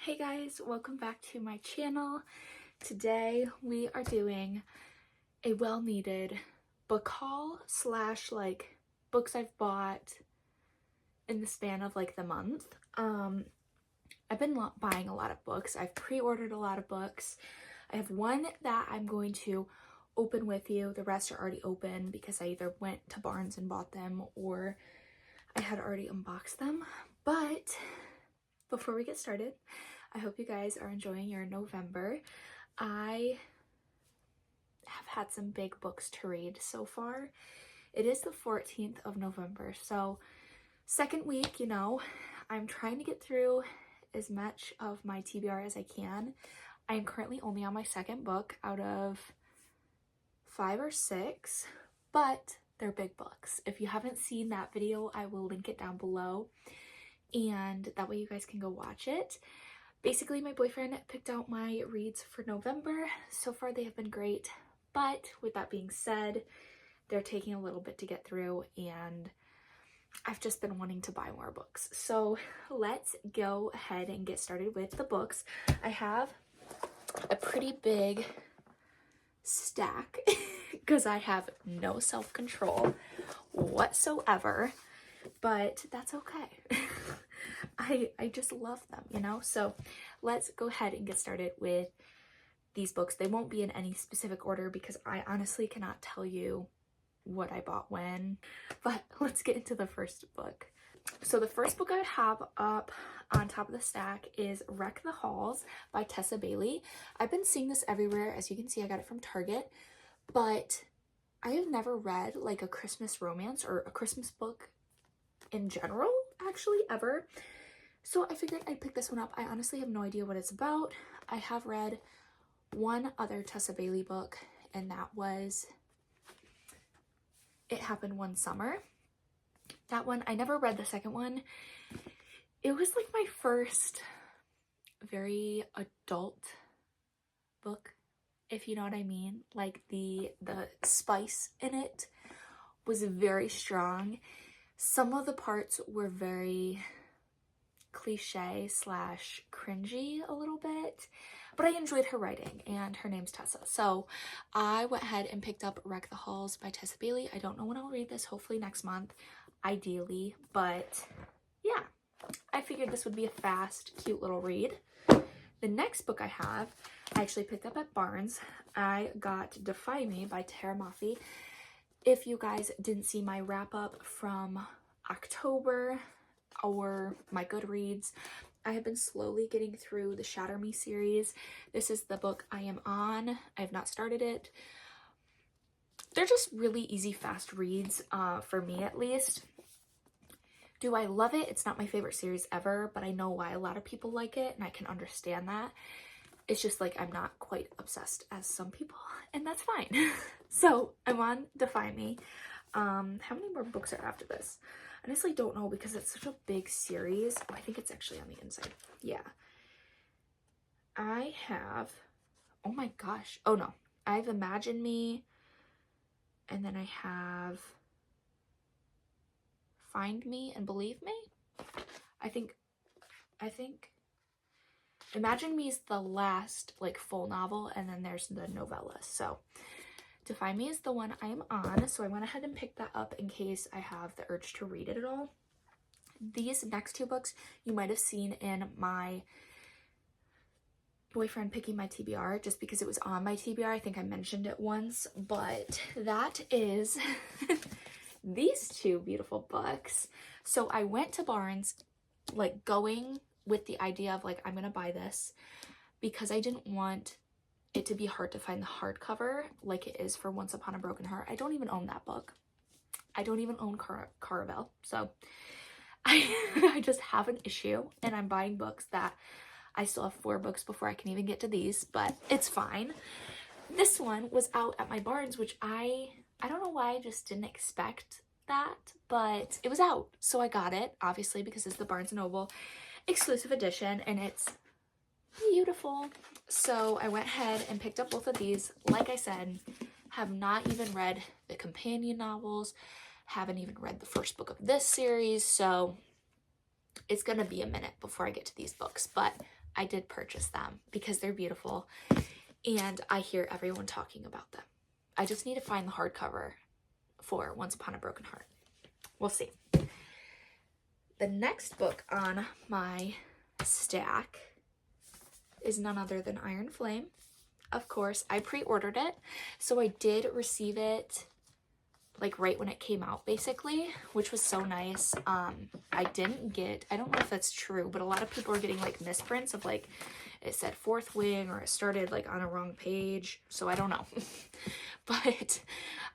Hey guys, welcome back to my channel. Today we are doing a well-needed book haul slash like books I've bought in the span of like the month. I've been buying a lot of books. I've pre-ordered a lot of books. I have one that I'm going to open with you. The rest are already open because I either went to Barnes and bought them or I had already unboxed them. But before we get started, I hope you guys are enjoying your November. I have had some big books to read so far. It is the 14th of November, so second week, I'm trying to get through as much of my TBR as I can. I am currently only on my second book out of 5 or 6, but they're big books. If you haven't seen that video, I will link it down below, and that way you guys can go watch it. Basically, my boyfriend picked out my reads for November. So far, they have been great. But with that being said, they're taking a little bit to get through, and I've just been wanting to buy more books. So let's go ahead and get started with the books. I have a pretty big stack because I have no self-control whatsoever, but that's okay. I just love them, So let's go ahead and get started with these books. They won't be in any specific order because I honestly cannot tell you what I bought when, but let's get into the first book. So the first book I have up on top of the stack is Wreck the Halls by Tessa Bailey. I've been seeing this everywhere. As you can see, I got it from Target, but I have never read like a Christmas romance or a Christmas book in general, actually, ever. So I figured I'd pick this one up. I honestly have no idea what it's about. I have read one other Tessa Bailey book, and that was It Happened One Summer. That one, I never read the second one. It was like my first very adult book, if you know what I mean. Like the spice in it was very strong. Some of the parts were very cliche slash cringy a little bit, but I enjoyed her writing, and her name's Tessa. So I went ahead and picked up Wreck the Halls by Tessa Bailey. I don't know when I'll read this, hopefully next month, ideally, but yeah, I figured this would be a fast, cute little read. The next book I have, I actually picked up at Barnes. I got Defy Me by Tara Mafi. If you guys didn't see my wrap up from October or my Goodreads, I have been slowly getting through the Shatter Me series. This is the book I am on. I have not started it. They're just really easy, fast reads, for me at least. Do I love it? It's not my favorite series ever, but I know why a lot of people like it, and I can understand that. It's just like I'm not quite obsessed as some people, and that's fine. So I'm on Defy Me. How many more books are after this? I honestly don't know because it's such a big series. Oh, I think it's actually on the inside. Yeah. I have, oh my gosh. Oh no. I have Imagine Me. And then I have Find Me and Believe Me. I think Imagine Me is the last like full novel, and then there's the novella. So Defy Me is the one I am on, so I went ahead and picked that up in case I have the urge to read it at all. These next two books you might have seen in my boyfriend picking my TBR, just because it was on my TBR. I think I mentioned it once, but that is these two beautiful books. So I went to Barnes like going with the idea of like, I'm gonna buy this because I didn't want it to be hard to find the hardcover like it is for Once Upon a Broken Heart. I don't even own that book. I don't even own Caravel. So I just have an issue, and I'm buying books that I still have 4 books before I can even get to these, but it's fine. This one was out at my Barnes, which I don't know why I just didn't expect that, but it was out. So I got it, obviously, because it's the Barnes & Noble exclusive edition, and it's beautiful. So I went ahead and picked up both of these. Like I said, have not even read the companion novels, haven't even read the first book of this series, so it's gonna be a minute before I get to these books, but I did purchase them because they're beautiful and I hear everyone talking about them. I just need to find the hardcover for Once Upon a Broken Heart. We'll see. The next book on my stack is none other than Iron Flame. Of course, I pre-ordered it, so I did receive it like right when it came out basically, which was so nice. I don't know if that's true, but a lot of people are getting like misprints of like it said Fourth Wing or it started like on a wrong page, so I don't know. But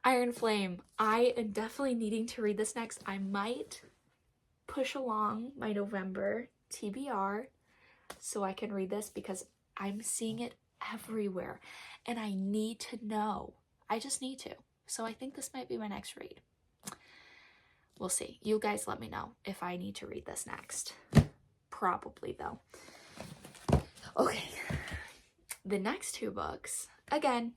Iron Flame, I am definitely needing to read this next. I might push along my November TBR so I can read this because I'm seeing it everywhere and I need to know. I just need to. So I think this might be my next read. We'll see. You guys let me know if I need to read this next. Probably though. Okay. The next two books, again,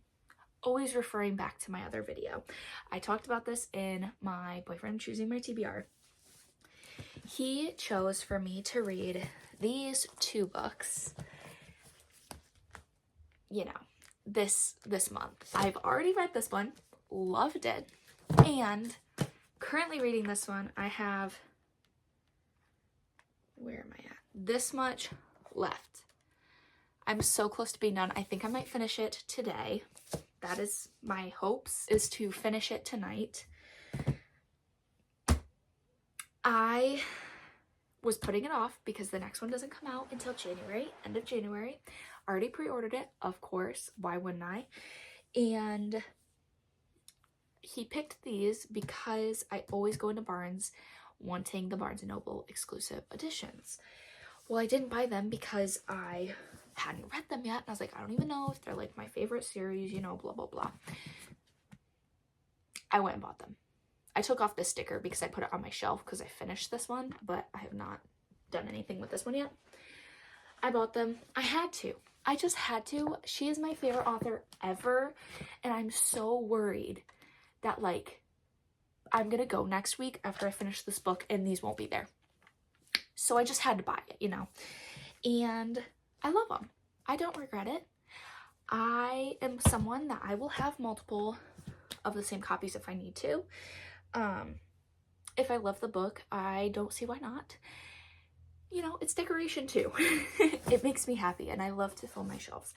always referring back to my other video. I talked about this in my boyfriend choosing my TBR. He chose for me to read these two books, you know, this month. I've already read this one, loved it, and currently reading this one. I have, where am I at? This much left. I'm so close to being done. I think I might finish it today. That is my hopes, is to finish it tonight. I was putting it off because the next one doesn't come out until January, end of January. Already pre-ordered it, of course. Why wouldn't I? And he picked these because I always go into Barnes wanting the Barnes & Noble exclusive editions. Well, I didn't buy them because I hadn't read them yet. And I was like, I don't even know if they're like my favorite series, you know, blah, blah, blah. I went and bought them. I took off this sticker because I put it on my shelf because I finished this one, but I have not done anything with this one yet. I bought them. I had to. I just had to. She is my favorite author ever, and I'm so worried that like I'm gonna go next week after I finish this book and these won't be there. So I just had to buy it, you know. And I love them. I don't regret it. I am someone that I will have multiple of the same copies if I need to. If I love the book, I don't see why not. You know, it's decoration too. It makes me happy and I love to fill my shelves.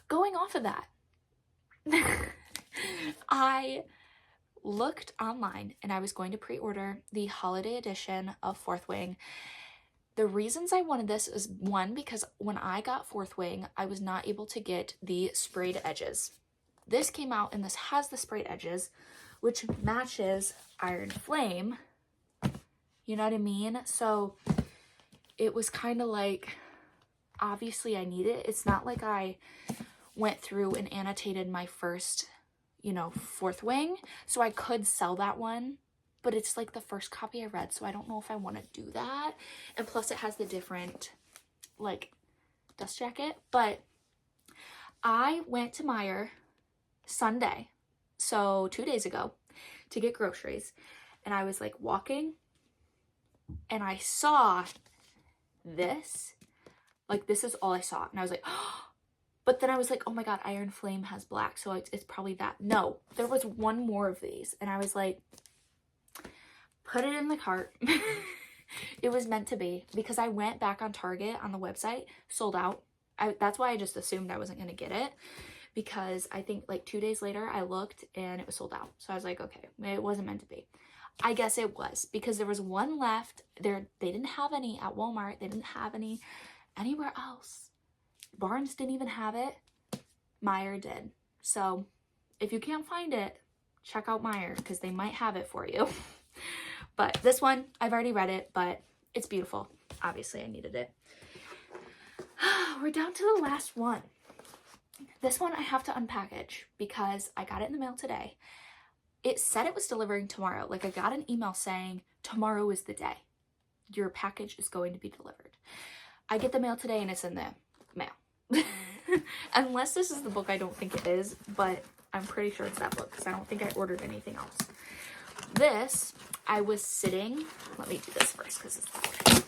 Going off of that, I looked online and I was going to pre-order the holiday edition of Fourth Wing. The reasons I wanted this is, one, because when I got Fourth Wing, I was not able to get the sprayed edges. This came out and this has the sprayed edges, which matches Iron Flame. You know what I mean? So it was kind of like, obviously I need it. It's not like I went through and annotated my first, you know, Fourth Wing. So I could sell that one, but it's like the first copy I read. So I don't know if I want to do that. And plus it has the different like dust jacket. But I went to Meijer Sunday, so 2 days ago, to get groceries. And I was like walking and I saw this. Like, this is all I saw. And I was like, oh. But then I was like, oh my God, Iron Flame has black. So it's probably that. No, there was one more of these. And I was like, put it in the cart. It was meant to be, because I went back on Target on the website, sold out. That's why I just assumed I wasn't going to get it, because I think like 2 days later I looked and it was sold out. So I was like, okay, it wasn't meant to be. I guess it was, because there was one left there. They didn't have any at Walmart. They didn't have any anywhere else. Barnes didn't even have it. Meijer did. So if you can't find it, check out Meijer, because they might have it for you. But this one, I've already read it, but it's beautiful. Obviously, I needed it. We're down to the last one. This one I have to unpackage because I got it in the mail today. It said it was delivering tomorrow. Like, I got an email saying, tomorrow is the day. Your package is going to be delivered. I get the mail today and it's in the mail. Unless this is the book, I don't think it is, but I'm pretty sure it's that book because I don't think I ordered anything else. This, I was sitting, let me do this first because it's that way.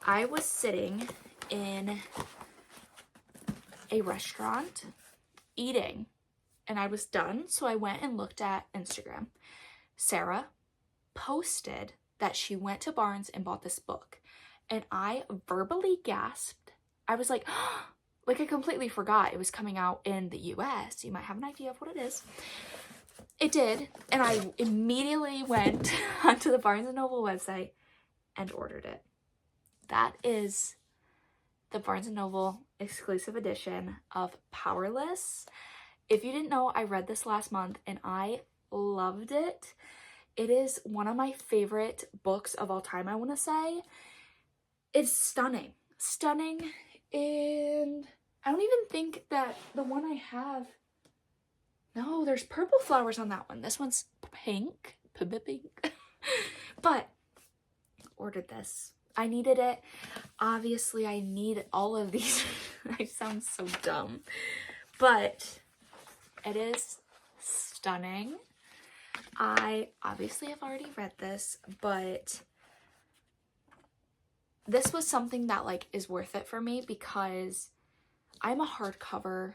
I was sitting in a restaurant eating and I was done, so I went and looked at Instagram. Sarah posted that she went to Barnes and bought this book, and I verbally gasped. I was like, like I completely forgot it was coming out in the US. You might have an idea of what it is. It did, and I immediately went onto the Barnes & Noble website and ordered it. That is the Barnes & Noble exclusive edition of Powerless. If you didn't know, I read this last month and I loved it. It is one of my favorite books of all time, I want to say. It's stunning. Stunning, and I don't even think that the one I have... No, there's purple flowers on that one. This one's pink. But ordered this. I needed it. Obviously, I need all of these. I sound so dumb. But it is stunning. I obviously have already read this, but this was something that like is worth it for me because I'm a hardcover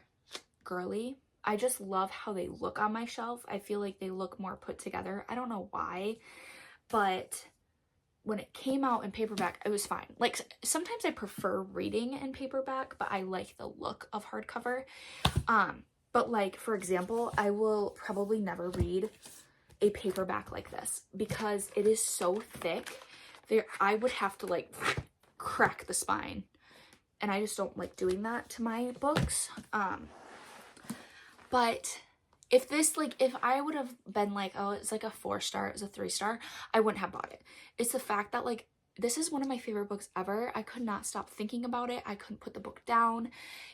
girly. I just love how they look on my shelf. I feel like they look more put together. I don't know why, but when it came out in paperback, it was fine. Like sometimes I prefer reading in paperback, but I like the look of hardcover. But like, for example, I will probably never read a paperback like this because it is so thick. I would have to like crack the spine, and I just don't like doing that to my books. But if I would have been like, oh, it's like a 4-star, it's a 3-star, I wouldn't have bought it. It's the fact that like, this is one of my favorite books ever. I could not stop thinking about it. I couldn't put the book down.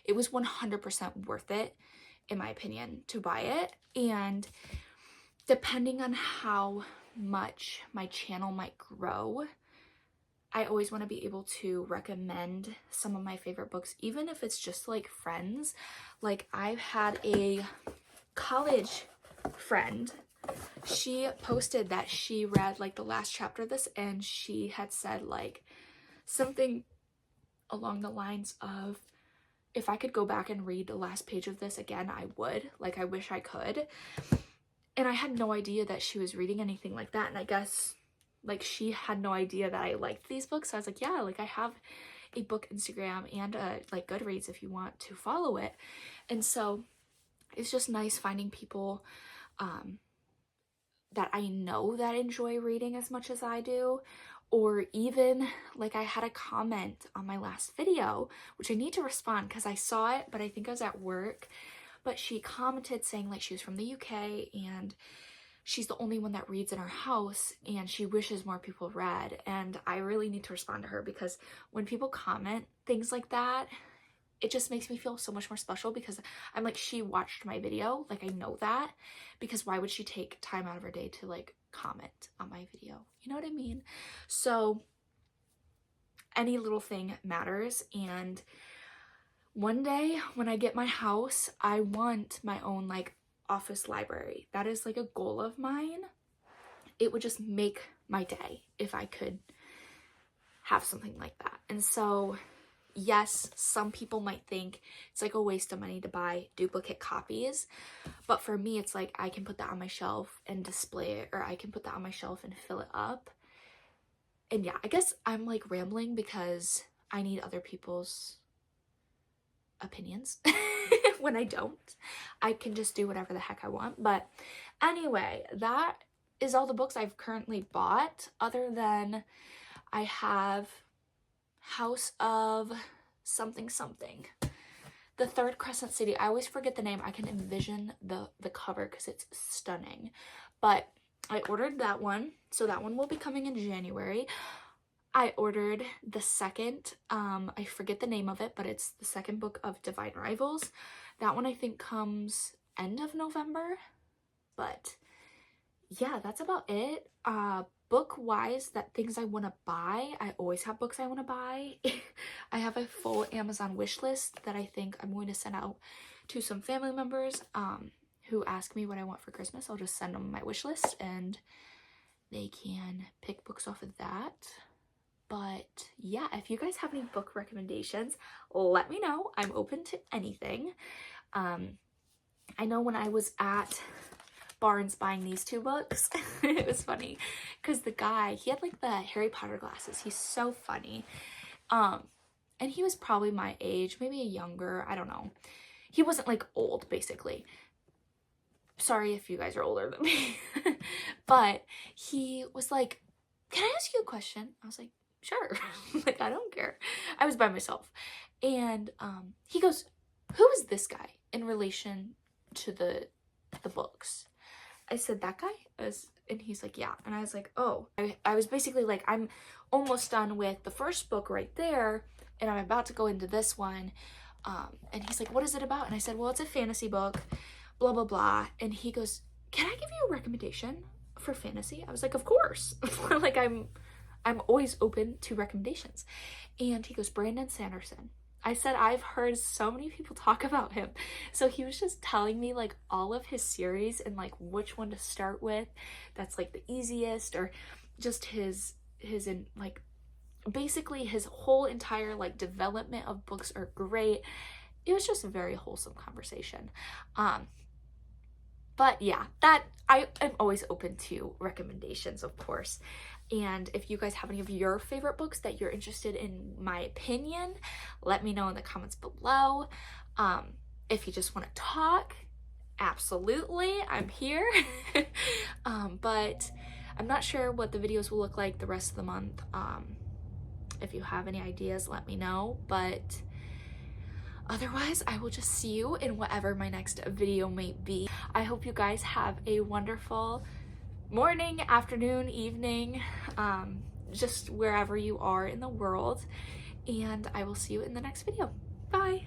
It was 100% worth it, in my opinion, to buy it. And depending on how much my channel might grow, I always want to be able to recommend some of my favorite books, even if it's just like friends. Like I've had a college friend, she posted that she read like the last chapter of this, and she had said like something along the lines of, if I could go back and read the last page of this again, I would. Like, I wish I could. And I had no idea that she was reading anything like that. And I guess like she had no idea that I liked these books. So I was like, yeah, like I have a book Instagram and like Goodreads if you want to follow it. And so it's just nice finding people that I know that enjoy reading as much as I do. Or even like I had a comment on my last video, which I need to respond because I saw it, but I think I was at work. But she commented saying like she was from the UK and she's the only one that reads in our house and she wishes more people read. And I really need to respond to her because when people comment things like that, it just makes me feel so much more special because I'm like, she watched my video. Like I know that, because why would she take time out of her day to like comment on my video? You know what I mean? So any little thing matters. And one day when I get my house, I want my own like office library. That is like a goal of mine. It would just make my day if I could have something like that. And so yes, some people might think it's like a waste of money to buy duplicate copies, but for me it's like I can put that on my shelf and display it, or I can put that on my shelf and fill it up. And yeah, I guess I'm like rambling because I need other people's opinions. When I don't, I can just do whatever the heck I want. But anyway, that is all the books I've currently bought, other than I have House of something something, the Third Crescent City. I always forget the name. I can envision the cover because it's stunning. But I ordered that one, so that one will be coming in January. I ordered the second, I forget the name of it, but it's the second book of Divine Rivals. That one I think comes end of November. But yeah, that's about it. Book wise, that things I want to buy, I always have books I want to buy. I have a full Amazon wish list that I think I'm going to send out to some family members who ask me what I want for Christmas. I'll just send them my wish list and they can pick books off of that. But yeah, if you guys have any book recommendations, let me know. I'm open to anything. I know when I was at Barnes buying these 2 books, it was funny because the guy, he had like the Harry Potter glasses. He's so funny. And he was probably my age, maybe younger, I don't know. He wasn't like old, basically. Sorry if you guys are older than me. But he was like, "Can I ask you a question?" I was like, "Sure." Like, I don't care. I was by myself. And he goes, "Who is this guy in relation to the books?" I said, "That guy?" And he's like, "Yeah." And I was like, "Oh." I was basically like, I'm almost done with the first book right there, and I'm about to go into this one. And he's like, "What is it about?" And I said, "Well, it's a fantasy book, blah, blah, blah." And he goes, "Can I give you a recommendation for fantasy?" I was like, "Of course." Like, I'm always open to recommendations. And he goes, "Brandon Sanderson." I said, "I've heard so many people talk about him." So he was just telling me like all of his series and like which one to start with that's like the easiest, or just his in like basically his whole entire like development of books are great. It was just a very wholesome conversation. But yeah, that I am always open to recommendations, of course. And if you guys have any of your favorite books that you're interested in my opinion, let me know in the comments below. If you just want to talk, absolutely, I'm here. But I'm not sure what the videos will look like the rest of the month. If you have any ideas, let me know. But otherwise, I will just see you in whatever my next video may be. I hope you guys have a wonderful morning, afternoon, evening, just wherever you are in the world. And I will see you in the next video. Bye!